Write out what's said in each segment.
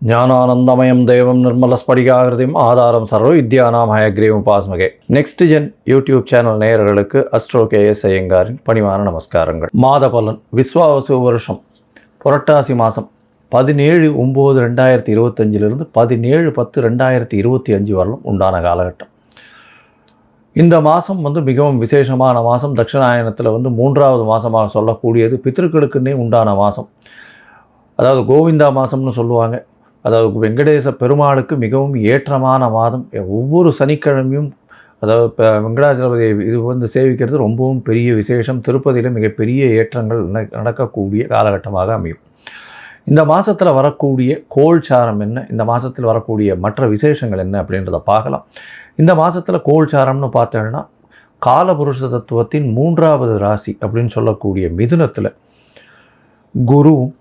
ஞானானந்தமயம் தேவம் நிர்மலஸ்படிகாகிருதியும் ஆதாரம் சர்வ வித்யானாம் ஹயக்ரீவம் பாஸ்மகே. நெக்ஸ்ட் ஜென் யூடியூப் சேனல் நேயர்களுக்கு அஸ்ட்ரோ கேஎஸ் ஐயங்காரின் பணிவான நமஸ்காரங்கள். மாத பலன் விஸ்வாவசு வருஷம் புரட்டாசி மாதம் 17/9/2025 17/10/2025 வரலும் உண்டான காலகட்டம். இந்த மாதம் மிகவும் விசேஷமான மாதம். தட்சிணாயனத்தில் 3வது மாதமாக சொல்லக்கூடியது பித்திருக்களுக்குன்னே உண்டான மாதம். அதாவது கோவிந்தா மாதம்னு சொல்லுவாங்க. அதாவது வெங்கடேச பெருமாளுக்கு மிகவும் ஏற்றமான மாதம். ஒவ்வொரு சனிக்கிழமையும் அதாவது இப்போ வெங்கடாச்சலபதி இது சேவிக்கிறது ரொம்பவும் பெரிய விசேஷம். திருப்பதியில் மிகப்பெரிய ஏற்றங்கள் நடக்கக்கூடிய காலகட்டமாக அமையும். இந்த மாதத்தில் வரக்கூடிய கோல்சாரம் என்ன, இந்த மாதத்தில் வரக்கூடிய மற்ற விசேஷங்கள் என்ன அப்படின்றத பார்க்கலாம். இந்த மாதத்தில் கோல்சாரம்னு பார்த்தோன்னா காலபுருஷ தத்துவத்தின் 3வது ராசி அப்படின்னு சொல்லக்கூடிய மிதுனத்தில் குருவும்,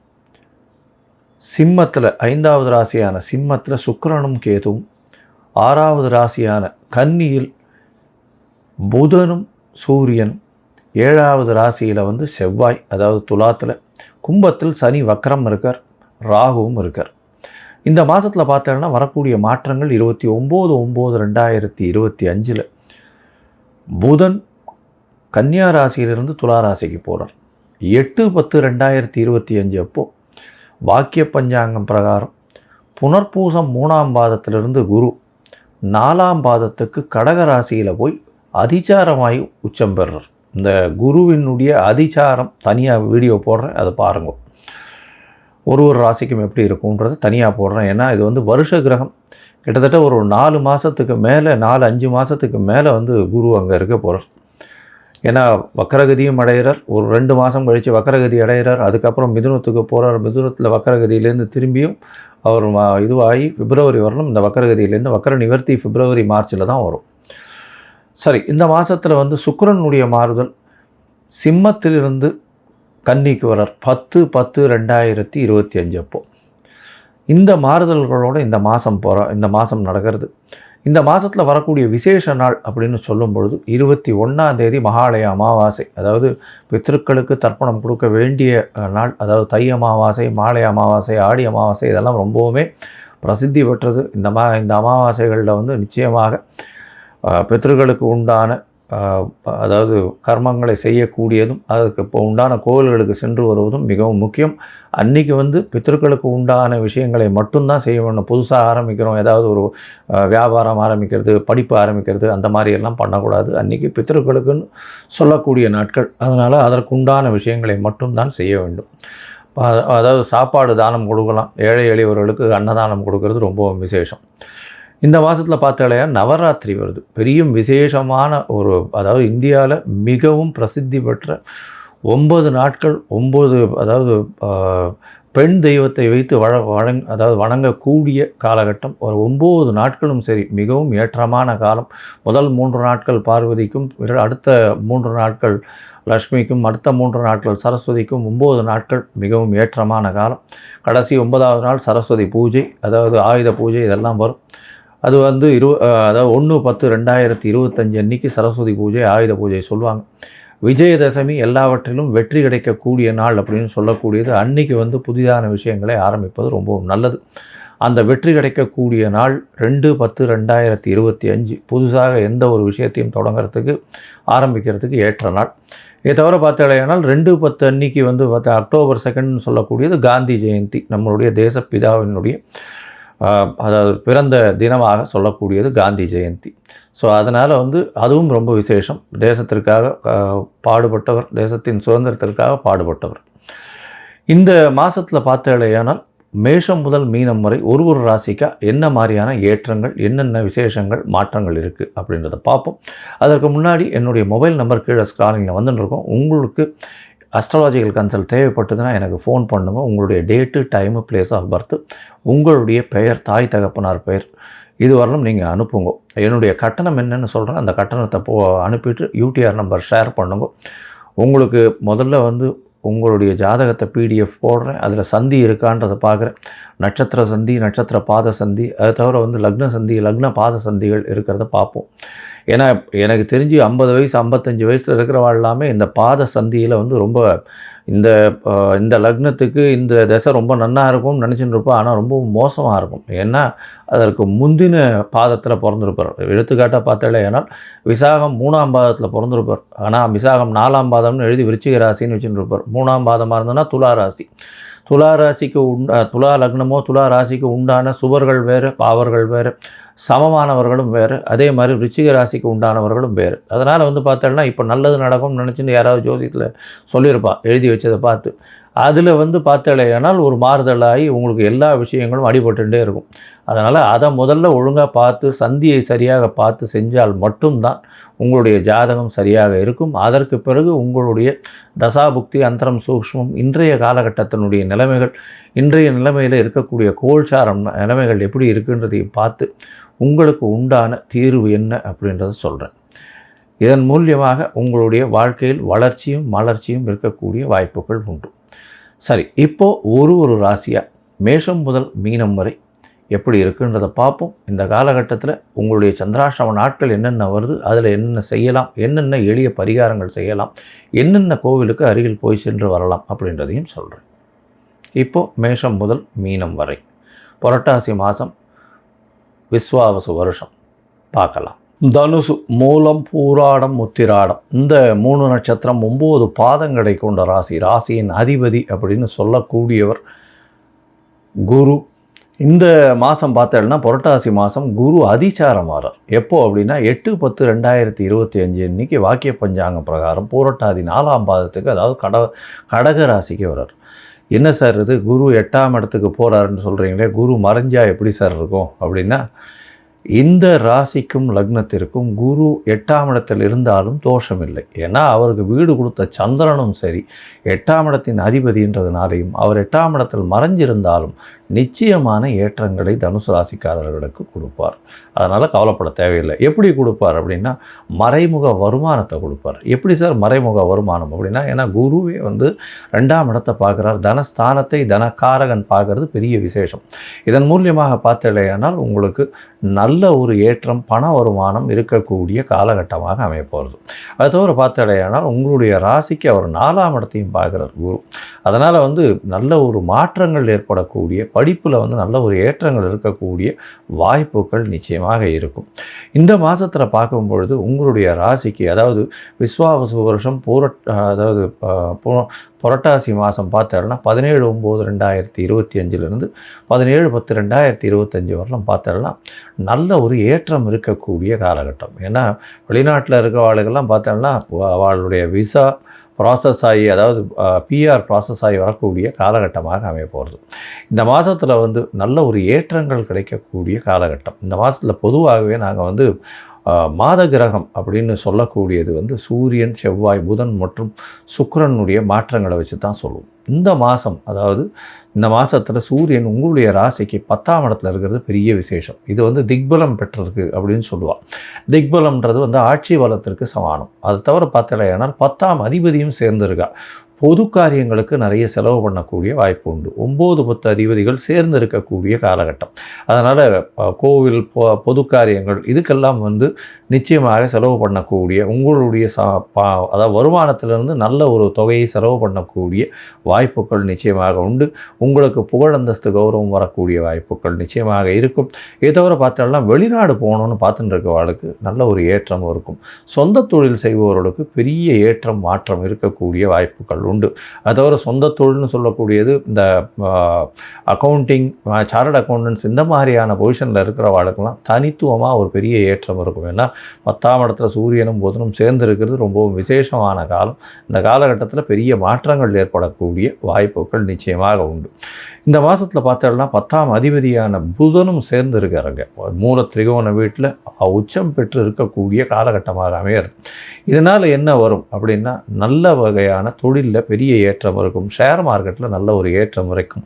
சிம்மத்தில் 5வது ராசியான சிம்மத்தில் சுக்கிரனும் கேதுவும், 6வது ராசியான கன்னியில் புதனும் சூரியனும், 7வது ராசியில் செவ்வாய் அதாவது துலாத்தில், கும்பத்தில் சனி வக்கரம் இருக்கார், ராகுவும் இருக்கார். இந்த மாதத்தில் பார்த்தோன்னா வரக்கூடிய மாற்றங்கள் 29/9/2025 புதன் கன்னியா ராசியிலிருந்து துலா ராசிக்கு போகிறார். 8/10/2025 அப்போது வாக்கிய பஞ்சாங்கம் பிரகாரம் புனர்பூசம் 3ஆம் பாதத்திலிருந்து குரு 4ஆம் பாதத்துக்கு கடக ராசியில் போய் அதிச்சாரமாகி உச்சம் பெறுறார். இந்த குருவினுடைய அதிச்சாரம் தனியாக வீடியோ போடுறேன், அதை பாருங்கள். ஒரு ராசிக்கும் எப்படி இருக்கும்ன்றது தனியாக போடுறேன். ஏன்னா இது வருஷ கிரகம். கிட்டத்தட்ட ஒரு 4 மாதத்துக்கு மேலே 4-5 மாதத்துக்கு மேலே குரு அங்கே இருக்க போகிறார். ஏன்னா வக்கரகதியும் அடைகிறார். ஒரு 2 மாதம் கழித்து வக்கரகதி அடைகிறார். அதுக்கப்புறம் மிதுனத்துக்கு போகிறார். மிதுனத்தில் வக்கரகதியிலேருந்து திரும்பியும் அவர் இதுவாகி பிப்ரவரி வரணும். இந்த வக்கரகதியிலேருந்து வக்கர நிவர்த்தி பிப்ரவரி மார்ச்சில் தான் வரும். சரி, இந்த மாதத்தில் சுக்கிரனுடைய மாறுதல் சிம்மத்திலிருந்து கன்னிக்கு வரார் 10/10/2025 அப்போது. இந்த மாறுதல்களோடு இந்த மாதம் நடக்கிறது. இந்த மாதத்தில் வரக்கூடிய விசேஷ நாள் அப்படின்னு சொல்லும் பொழுது 21ஆம் தேதி மகாலய அமாவாசை, அதாவது பித்திருக்களுக்கு தர்ப்பணம் கொடுக்க வேண்டிய நாள். அதாவது தை அமாவாசை, மாலை அமாவாசை, ஆடி அமாவாசை இதெல்லாம் ரொம்பவுமே பிரசித்தி பெற்றது. இந்த அமாவாசைகளில் நிச்சயமாக பித்திருக்களுக்கு உண்டான அதாவது கர்மங்களை செய்யக்கூடியதும் அதுக்கு இப்போ உண்டான கோவில்களுக்கு சென்று வருவதும் மிகவும் முக்கியம். அன்றைக்கி பித்திருக்களுக்கு உண்டான விஷயங்களை மட்டும்தான் செய்ய வேண்டும். புதுசாக ஆரம்பிக்கிறோம், ஏதாவது ஒரு வியாபாரம் ஆரம்பிக்கிறது, படிப்பு ஆரம்பிக்கிறது, அந்த மாதிரியெல்லாம் பண்ணக்கூடாது. அன்றைக்கி பித்திருக்களுக்குன்னு சொல்லக்கூடிய நாட்கள். அதனால் அதற்குண்டான விஷயங்களை மட்டும்தான் செய்ய வேண்டும். அதாவது சாப்பாடு தானம் கொடுக்கலாம். ஏழை எளியவர்களுக்கு அன்னதானம் கொடுக்கறது ரொம்பவும் விசேஷம். இந்த மாதத்தில் பார்த்தாலேயா நவராத்திரி வருது. பெரிய விசேஷமான அதாவது இந்தியாவில் மிகவும் பிரசித்தி பெற்ற 9 நாட்கள் 9 அதாவது பெண் தெய்வத்தை வைத்து அதாவது வணங்கக்கூடிய காலகட்டம். ஒரு 9 நாட்களும் சரி மிகவும் ஏற்றமான காலம். முதல் 3 நாட்கள் பார்வதிக்கும், அடுத்த 3 நாட்கள் லக்ஷ்மிக்கும், அடுத்த 3 நாட்கள் சரஸ்வதிக்கும், 9 நாட்கள் மிகவும் ஏற்றமான காலம். கடைசி 9வது நாள் சரஸ்வதி பூஜை, அதாவது ஆயுத பூஜை இதெல்லாம் வரும். அது அதாவது 1/10/2025 அன்றைக்கி சரஸ்வதி பூஜை, ஆயுத பூஜை சொல்லுவாங்க. விஜயதசமி எல்லாவற்றிலும் வெற்றி கிடைக்கக்கூடிய நாள் அப்படின்னு சொல்லக்கூடியது. அன்றைக்கி புதிதான விஷயங்களை ஆரம்பிப்பது ரொம்பவும் நல்லது. அந்த வெற்றி கிடைக்கக்கூடிய நாள் 2/10/2025 புதுசாக எந்த ஒரு விஷயத்தையும் தொடங்கிறதுக்கு ஆரம்பிக்கிறதுக்கு ஏற்ற நாள். இதை தவிர பார்த்தாலேயானால் 2/10 அன்றைக்கி அக்டோபர் 2 சொல்லக்கூடியது காந்தி ஜெயந்தி, நம்மளுடைய தேசப்பிதாவினுடைய அதாவது பிறந்த தினமாக சொல்லக்கூடியது காந்தி ஜெயந்தி. ஸோ அதனால் அதுவும் ரொம்ப விசேஷம். தேசத்திற்காக பாடுபட்டவர், தேசத்தின் சுதந்திரத்திற்காக பாடுபட்டவர். இந்த மாதத்தில் பார்த்தாலேயானால் மேஷம் முதல் மீனம் வரை ஒரு ராசிக்கா என்ன மாதிரியான ஏற்றங்கள், என்னென்ன விசேஷங்கள், மாற்றங்கள் இருக்குது அப்படின்றத பார்ப்போம். அதற்கு முன்னாடி என்னுடைய மொபைல் நம்பர் கீழே ஸ்க்ராலிங்கில் வந்துட்டுருக்கோம். உங்களுக்கு அஸ்ட்ராலஜிக்கல் கன்சல்ட் தேவைப்பட்டதுன்னா எனக்கு ஃபோன் பண்ணுங்கள். உங்களுடைய date, time, place of birth, உங்களுடைய பெயர், தாய் தகப்பனார் பெயர் இது வரலும் நீங்கள் அனுப்புங்க. என்னுடைய கட்டணம் என்னென்னு சொல்கிறேன். அந்த கட்டணத்தை அனுப்பிட்டு யூடிஆர் நம்பர் ஷேர் பண்ணுங்க. உங்களுக்கு முதல்ல உங்களுடைய ஜாதகத்தை PDF போடுறேன். அதில் சந்தி இருக்கான்றதை பார்க்குறேன். நட்சத்திர சந்தி, நட்சத்திர பாத சந்தி, அது தவிர வந்து லக்ன சந்தி, லக்ன பாத சந்திகள் இருக்கிறத பார்ப்போம். ஏன்னா எனக்கு தெரிஞ்சு 50 வயசு 55 வயசில் இருக்கிறவள் எல்லாமே இந்த பாத சந்தியில் வந்து ரொம்ப இந்த லக்னத்துக்கு இந்த தசை ரொம்ப நன்னா இருக்கும்னு நினச்சிட்டு இருப்போம். ஆனால் ரொம்ப மோசமாக இருக்கும். ஏன்னா அதற்கு முந்தின பாதத்தில் பிறந்திருப்பார். எடுத்துக்காட்டாக பார்த்தாலே ஏன்னால் விசாகம் 3ஆம் பாதத்தில் பிறந்திருப்பார். ஆனால் விசாகம் 4ஆம் பாதம்னு எழுதி விருச்சிக ராசின்னு வச்சுட்டு இருப்பார். 3ஆம் பாதமாக இருந்ததுன்னா துலா ராசி. துலா ராசிக்கு துலா லக்னமோ துலா ராசிக்கு உண்டான சுவர்கள் வேறு, பாவர்கள் வேறு, சமமானவர்களும் வேறு, அதே மாதிரி விருச்சிக ராசிக்கு உண்டானவர்களும் வேறு. அதனால் வந்து பார்த்தோன்னா இப்போ நல்லது நடக்கும்னு நினச்சின்னு யாராவது ஜோசியத்தில் சொல்லியிருப்பா எழுதி வச்சதை பார்த்து. அதில் வந்து பார்த்தாலேயானால் ஒரு மாறுதலாகி உங்களுக்கு எல்லா விஷயங்களும் அடிபட்டுட்டே இருக்கும். அதனால் அதை முதல்ல ஒழுங்காக பார்த்து சந்தியை சரியாக பார்த்து செஞ்சால் மட்டும்தான் உங்களுடைய ஜாதகம் சரியாக இருக்கும். அதற்கு பிறகு உங்களுடைய தசாபுக்தி, அந்தரம், சூக்ஷ்மம், இன்றைய காலகட்டத்தினுடைய நிலைமைகள், இன்றைய நிலைமையில் இருக்கக்கூடிய கோல்சாரம் நிலைமைகள் எப்படி இருக்குன்றதையும் பார்த்து உங்களுக்கு உண்டான தீர்வு என்ன அப்படின்றத சொல்கிறேன். இதன் மூலியமாக உங்களுடைய வாழ்க்கையில் வளர்ச்சியும் மலர்ச்சியும் இருக்கக்கூடிய வாய்ப்புகள் உண்டு. சரி, இப்போது ஒரு ராசியாக மேஷம் முதல் மீனம் வரை எப்படி இருக்குன்றதை பார்ப்போம். இந்த காலகட்டத்தில் உங்களுடைய சந்திராஷ்டம நாட்கள் என்னென்ன வருது, அதில் என்னென்ன செய்யலாம், என்னென்ன எளிய பரிகாரங்கள் செய்யலாம், என்னென்ன கோவிலுக்கு அருகில் போய் சென்று வரலாம் அப்படின்றதையும் சொல்கிறேன். இப்போது மேஷம் முதல் மீனம் வரை புரட்டாசி மாதம் விஸ்வாவசு வருஷம் பார்க்கலாம். தனுசு, மூலம், பூராடம், உத்திராடம் இந்த 3 நட்சத்திரம் 9 பாதங்களை கொண்ட ராசி. ராசியின் அதிபதி அப்படின்னு சொல்லக்கூடியவர் குரு. இந்த மாதம் பார்த்தேன்னா புரட்டாசி மாதம் குரு அதிசாரம் ஆறார். எப்போ அப்படின்னா 8/10/2025 அன்றைக்கி வாக்கிய பஞ்சாங்கம் பிரகாரம் பூரட்டாதி 4ஆம் பாதத்துக்கு, அதாவது கடக ராசிக்கு வர்றார். என்ன சார் இது, குரு 8ஆம் இடத்துக்கு போகிறாருன்னு சொல்கிறீங்களே, குரு மறைஞ்சா எப்படி சார் இருக்கும் அப்படின்னா, இந்த ராசிக்கும் லக்னத்திற்கும் குரு 8ஆம் இடத்தில் இருந்தாலும் தோஷமில்லை. ஏன்னா அவருக்கு வீடு கொடுத்த சந்திரனும் சரி 8ஆம் இடத்தின் அதிபதின்றதுனாலையும் அவர் 8ஆம் இடத்தில் மறைஞ்சிருந்தாலும் நிச்சயமான ஏற்றங்களை தனுசு ராசிக்காரர்களுக்கு கொடுப்பார். அதனால் கவலைப்பட தேவையில்லை. எப்படி கொடுப்பார் அப்படின்னா மறைமுக வருமானத்தை கொடுப்பார். எப்படி சார் மறைமுக வருமானம் அப்படின்னா, ஏன்னா குருவே வந்து 2ஆம் இடத்தை பார்க்குறார். தனஸ்தானத்தை தனக்காரகன் பார்க்கறது பெரிய விசேஷம். இதன் மூலியமாக பார்த்தலையானால் உங்களுக்கு நல்ல ஒரு ஏற்றம், பண வருமானம் இருக்கக்கூடிய காலகட்டமாக அமையப்போகிறது. அது தவிர பார்த்தலையானால் உங்களுடைய ராசிக்கு அவர் 4ஆம் இடத்தையும் பார்க்குறார் குரு. அதனால் வந்து நல்ல ஒரு மாற்றங்கள் ஏற்படக்கூடிய, படிப்பில் வந்து நல்ல ஒரு ஏற்றங்கள் இருக்கக்கூடிய வாய்ப்புகள் நிச்சயமாக இருக்கும். இந்த மாதத்தில் பார்க்கும் பொழுது உங்களுடைய ராசிக்கு, அதாவது விஸ்வாவசு வருஷம் புரட்டாசி மாதம் பார்த்தோம்னா 17/9/2025 17/10/2025 வரலாம் பார்த்தோம்னா நல்ல ஒரு ஏற்றம் இருக்கக்கூடிய காலகட்டம். ஏன்னா வெளிநாட்டில் இருக்க ஆளுகள்லாம் பார்த்தோம்னா அவளுடைய விசா ப்ராசஸ் ஆகி, அதாவது பிஆர் ப்ராசஸ் ஆகி வரக்கூடிய காலகட்டமாக அமைய போகிறது. இந்த மாதத்தில் வந்து நல்ல ஒரு ஏற்றங்கள் கிடைக்கக்கூடிய காலகட்டம். இந்த மாதத்தில் பொதுவாகவே நாங்கள் வந்து மாத கிரகம் அப்படின்னு சொல்லக்கூடியது வந்து சூரியன், செவ்வாய், புதன் மற்றும் சுக்கிரனுடைய மாற்றங்களை வச்சு தான் சொல்லுவோம். இந்த மாதம், அதாவது இந்த மாதத்தில் சூரியன் உங்களுடைய ராசிக்கு 10ஆம் இடத்துல இருக்கிறது பெரிய விசேஷம். இது வந்து திக்பலம் பெற்றிருக்கு அப்படின்னு சொல்லுவாள். திக்பலம்ன்றது வந்து ஆட்சி பலத்திற்கு சமானம். அது தவிர பார்த்தலையானால் 10ஆம் அதிபதியும் சேர்ந்துருக்கா. பொது காரியங்களுக்கு நிறைய செலவு பண்ணக்கூடிய வாய்ப்பு உண்டு. 9-10 அதிபதிகள் சேர்ந்து இருக்கக்கூடிய காலகட்டம். அதனால் கோவில், பொது காரியங்கள் இதுக்கெல்லாம் வந்து நிச்சயமாக செலவு பண்ணக்கூடிய, உங்களுடைய அதாவது வருமானத்திலிருந்து நல்ல ஒரு தொகையை செலவு பண்ணக்கூடிய வாய்ப்புகள் நிச்சயமாக உண்டு. உங்களுக்கு புகழந்தஸ்து, கௌரவம் வரக்கூடிய வாய்ப்புகள் நிச்சயமாக இருக்கும். இதை தவிர பார்த்தோம்னா வெளிநாடு போகணுன்னு பார்த்துட்டு இருக்கவாளுக்கு நல்ல ஒரு ஏற்றம் இருக்கும். சொந்த தொழில் செய்பவர்களுக்கு பெரிய ஏற்றம், மாற்றம் இருக்கக்கூடிய வாய்ப்புகள் உண்டு. அது தவிர சொந்த தொழில்னு சொல்லக்கூடியது இந்த அக்கௌண்டிங், சார்ட்டர்ட் அக்கௌண்டன்ஸ் இந்த மாதிரியான பொசிஷனில் இருக்கிறவாளுக்கெல்லாம் தனித்துவமாக ஒரு பெரிய ஏற்றம் இருக்கும். ஏன்னா 10ஆம் இடத்துல சூரியனும் புதனும் சேர்ந்து இருக்கிறது ரொம்பவும் விசேஷமான காலம். இந்த காலகட்டத்தில் பெரிய மாற்றங்கள் ஏற்படக்கூடிய வாய்ப்புகள் நிச்சயமாக உண்டு. இந்த மாதத்தில் பார்த்தோம்னா 10ஆம் அதிபதியான புதனும் சேர்ந்து இருக்காருங்க. மூல திரிகோண வீட்டில் உச்சம் பெற்று இருக்கக்கூடிய காலகட்டமாக அமையிறது. இதனால் என்ன வரும் அப்படின்னா, நல்ல வகையான தொழிலில் பெரிய ஏற்றம் இருக்கும். ஷேர் மார்க்கெட்டில் நல்ல ஒரு ஏற்றம் இருக்கும்.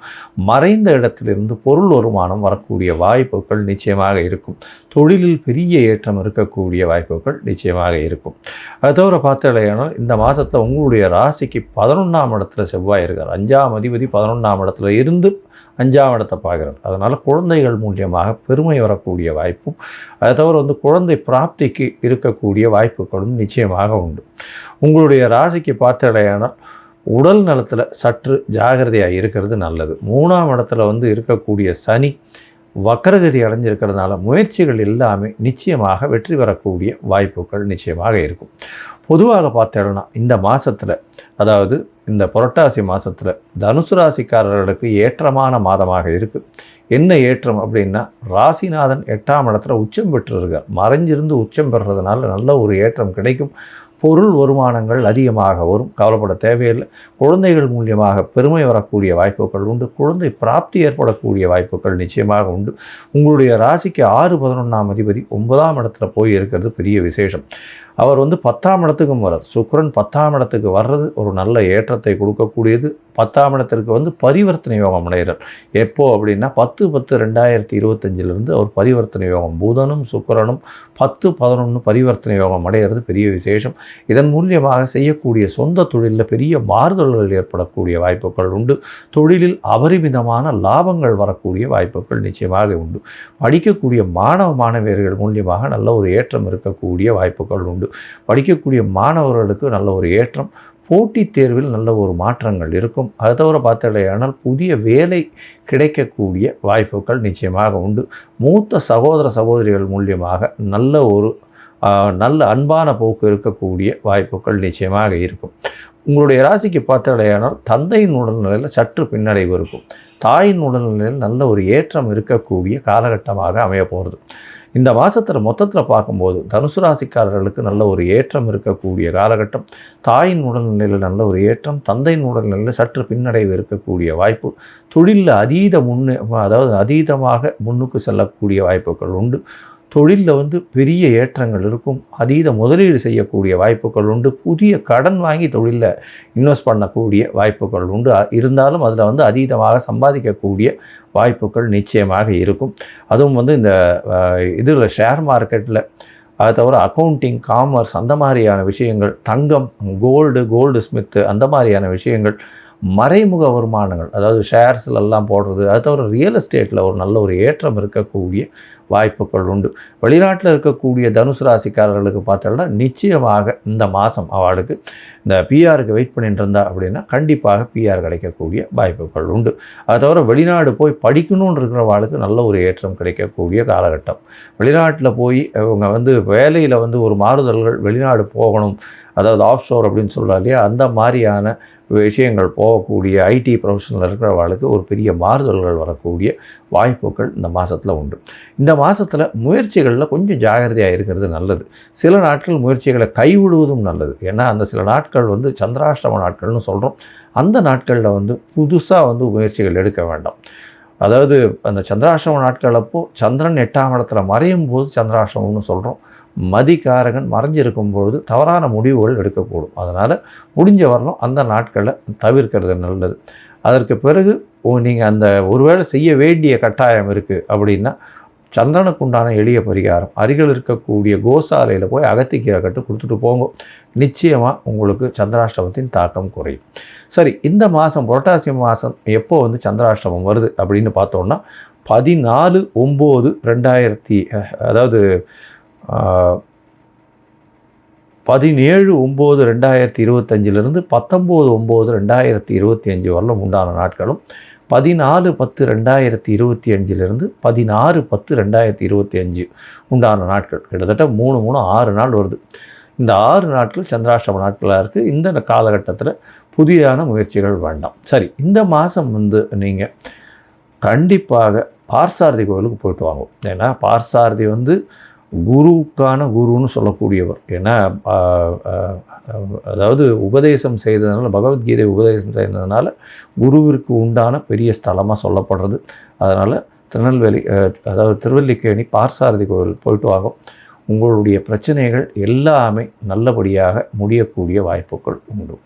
மறைந்த இடத்திலிருந்து பொருள் வருமானம் வரக்கூடிய வாய்ப்புகள் நிச்சயமாக இருக்கும். தொழிலில் பெரிய ஏற்றம் இருக்கக்கூடிய வாய்ப்புகள் நிச்சயமாக இருக்கும். அது தவிர பார்த்தலையானால் இந்த மாதத்தில் உங்களுடைய ராசிக்கு 11ஆம் இடத்துல செவ்வாய் இருக்கார். 5ஆம் அதிபதி 11ஆம் இடத்துல இருந்து 5ஆம் இடத்தை பார்க்குறார். அதனால் குழந்தைகள் மூலியமாக பெருமை வரக்கூடிய வாய்ப்பும், அதை தவிர வந்து குழந்தை பிராப்திக்கு இருக்கக்கூடிய வாய்ப்புகளும் நிச்சயமாக உண்டு. உங்களுடைய ராசிக்கு பார்த்தடையானால் உடல் நலத்தில் சற்று ஜாகிரதையாக இருக்கிறது நல்லது. 3ஆம் இடத்துல வந்து இருக்கக்கூடிய சனி வக்கரகதி அடைஞ்சிருக்கிறதுனால முயற்சிகள் எல்லாமே நிச்சயமாக வெற்றி பெறக்கூடிய வாய்ப்புகள் நிச்சயமாக இருக்கும். பொதுவாக பார்த்தோம்னா இந்த மாதத்தில், அதாவது இந்த புரட்டாசி மாதத்தில் தனுசு ராசிக்காரர்களுக்கு ஏற்றமான மாதமாக இருக்குது. என்ன ஏற்றம் அப்படின்னா, ராசிநாதன் 8ஆம் இடத்துல உச்சம் பெற்றிருக்கார். மறைஞ்சிருந்து உச்சம் பெறுறதுனால நல்ல ஒரு ஏற்றம் கிடைக்கும். பொருள் வருமானங்கள் அதிகமாக வரும், கவலைப்பட தேவையில்லை. குழந்தைகள் மூலியமாக பெருமை வரக்கூடிய வாய்ப்புகள் உண்டு. குழந்தை பிராப்தி ஏற்படக்கூடிய வாய்ப்புகள் நிச்சயமாக உண்டு. உங்களுடைய ராசிக்கு 6, 11ஆம் அதிபதி 9ஆம் இடத்துல போய் இருக்கிறது பெரிய விசேஷம். அவர் வந்து 10ஆம் இடத்துக்கும் வர்றார். சுக்கிரன் 10ஆம் இடத்துக்கு வர்றது ஒரு நல்ல ஏற்றத்தை கொடுக்கக்கூடியது. 10ஆம் இடத்திற்கு வந்து பரிவர்த்தனை யோகம் அடைகிறார். எப்போ அப்படின்னா 10/10/2025 அவர் பரிவர்த்தனை யோகம், புதனும் சுக்கிரனும் 10/11 பரிவர்த்தனை யோகம் அடைகிறது பெரிய விசேஷம். இதன் மூலியமாக செய்யக்கூடிய சொந்த தொழிலில் பெரிய மாறுதல்கள் ஏற்படக்கூடிய வாய்ப்புகள் உண்டு. தொழிலில் அபரிமிதமான லாபங்கள் வரக்கூடிய வாய்ப்புகள் நிச்சயமாக உண்டு. படிக்கக்கூடிய மாணவ மாணவியர்கள் மூலியமாக நல்ல ஒரு ஏற்றம் இருக்கக்கூடிய வாய்ப்புகள் உண்டு. படிக்கக்கூடிய மாணவர்களுக்கு நல்ல ஒரு ஏற்றம், போட்டித் தேர்வில் நல்ல ஒரு மாற்றங்கள் இருக்கும். அதை தவிர பார்த்தலையானால் புதிய வேலை கிடைக்கக்கூடிய வாய்ப்புகள் நிச்சயமாக உண்டு. மூத்த சகோதர சகோதரிகள் மூலியமாக நல்ல அன்பான போக்கு இருக்கக்கூடிய வாய்ப்புகள் நிச்சயமாக இருக்கும். உங்களுடைய ராசிக்கு பார்த்தலையானால் தந்தையின் உடல்நிலையில் சற்று பின்னடைவு இருக்கும். தாயின் உடல்நிலையில் நல்ல ஒரு ஏற்றம் இருக்கக்கூடிய காலகட்டமாக அமைய போகிறது. இந்த மாதத்தில் மொத்தத்தில் பார்க்கும்போது தனுசு ராசிக்காரர்களுக்கு நல்ல ஒரு ஏற்றம் இருக்கக்கூடிய காலகட்டம். தாயின் உடல்நிலையில் நல்ல ஒரு ஏற்றம், தந்தையின் உடல்நிலையில் சற்று பின்னடைவு இருக்கக்கூடிய வாய்ப்பு. தொழிலில் அதீதமாக முன்னுக்கு செல்லக்கூடிய வாய்ப்புகள் உண்டு. தொழிலில் வந்து பெரிய ஏற்றங்கள் இருக்கும். அதீத முதலீடு செய்யக்கூடிய வாய்ப்புகள் உண்டு. புதிய கடன் வாங்கி தொழிலில் இன்வெஸ்ட் பண்ணக்கூடிய வாய்ப்புகள் உண்டு. இருந்தாலும் அதில் வந்து அதீதமாக சம்பாதிக்கக்கூடிய வாய்ப்புகள் நிச்சயமாக இருக்கும். அதுவும் வந்து இந்த இதில் ஷேர் மார்க்கெட்டில், அதை தவிர அக்கௌண்டிங், காமர்ஸ் அந்த மாதிரியான விஷயங்கள், தங்கம், கோல்டு ஸ்மித்து அந்த மாதிரியான விஷயங்கள், மறைமுக வருமானங்கள், அதாவது ஷேர்ஸ்லாம் போடுறது, அது தவிர ரியல் எஸ்டேட்டில் ஒரு நல்ல ஒரு ஏற்றம் இருக்கக்கூடிய வாய்ப்புகள் உண்டு. வெளிநாட்டில் இருக்கக்கூடிய தனுசு ராசிக்காரர்களுக்கு பார்த்தோம்னா நிச்சயமாக இந்த மாதம் அவளுக்கு இந்த பிஆருக்கு வெயிட் பண்ணிட்டு இருந்தா அப்படின்னா கண்டிப்பாக பிஆர் கிடைக்கக்கூடிய வாய்ப்புகள் உண்டு. அதை தவிர வெளிநாடு போய் படிக்கணும்னு இருக்கிறவாளுக்கு நல்ல ஒரு ஏற்றம் கிடைக்கக்கூடிய காலகட்டம். வெளிநாட்டில் போய் அவங்க வந்து வேலையில் வந்து ஒரு மாறுதல்கள், வெளிநாடு போகணும், அதாவது ஆஃப் ஷோர் அப்படின்னு சொல்கிறா இல்லையா, அந்த மாதிரியான விஷயங்கள் போகக்கூடிய ஐடி ப்ரொஃபஷனில் இருக்கிறவாளுக்கு ஒரு பெரிய மாறுதல்கள் வரக்கூடிய வாய்ப்புகள் இந்த மாதத்தில் உண்டு. இந்த மாதத்தில் முயற்சிகளில் கொஞ்சம் ஜாகிரதையாக இருக்கிறது நல்லது. சில நாட்கள் முயற்சிகளை கைவிடுவதும் நல்லது. ஏன்னா அந்த சில நாட்கள் வந்து சந்திராஷ்டம நாட்கள்னு சொல்கிறோம். அந்த நாட்களில் வந்து புதுசாக வந்து முயற்சிகள் எடுக்க வேண்டாம். அதாவது அந்த சந்திராஷ்டம நாட்கள் அப்போது சந்திரன் 8ஆம் இடத்துல மறையும் போது சந்திராஷ்டமம்னு சொல்கிறோம். மதிக்காரகன் மறைஞ்சிருக்கும் பொழுது தவறான முடிவுகள் எடுக்கக்கூடும். அதனால் முடிஞ்ச வரலும் அந்த நாட்களை தவிர்க்கிறது நல்லது. அதற்கு பிறகு நீங்கள் அந்த ஒருவேளை செய்ய வேண்டிய கட்டாயம் இருக்குது அப்படின்னா சந்திரனுக்கு உண்டான எளிய பரிகாரம், அருகில் இருக்கக்கூடிய கோசாலையில் போய் அகத்திக்கீரை கட்டு கொடுத்துட்டு போங்க. நிச்சயமாக உங்களுக்கு சந்திராஷ்டமத்தின் தாக்கம் குறையும். சரி, இந்த மாதம் புரட்டாசி மாதம் எப்போ வந்து சந்திராஷ்டமம் வருது அப்படின்னு பார்த்தோன்னா 14/9/2000 அதாவது 17/9/2025 19/9/2025 வரலும் உண்டான நாட்களும், 14/10/2025 16/10/2025 உண்டான நாட்கள், கிட்டத்தட்ட 6 நாள் வருது. இந்த 6 நாட்கள் சந்திராஷ்டம நாட்களாக இருக்குது. இந்த காலகட்டத்தில் புதிதான முயற்சிகள் வேண்டாம். சரி, இந்த மாதம் வந்து நீங்கள் கண்டிப்பாக பார்சாரதி கோவிலுக்கு போயிட்டு வாங்க. ஏன்னா பார்சாரதி வந்து குருன்னு சொல்லக்கூடியவர். ஏன்னா அதாவது உபதேசம் செய்ததுனால, பகவத்கீதை உபதேசம் செய்ததுனால குருவிற்கு உண்டான பெரிய ஸ்தலமாக சொல்லப்படுறது. அதனால் திருவல்லிக்கேணி பார்சாரதி கோவில் போயிட்டு வாங்க. உங்களுடைய பிரச்சனைகள் எல்லாமே நல்லபடியாக முடியக்கூடிய வாய்ப்புகள் உண்டு.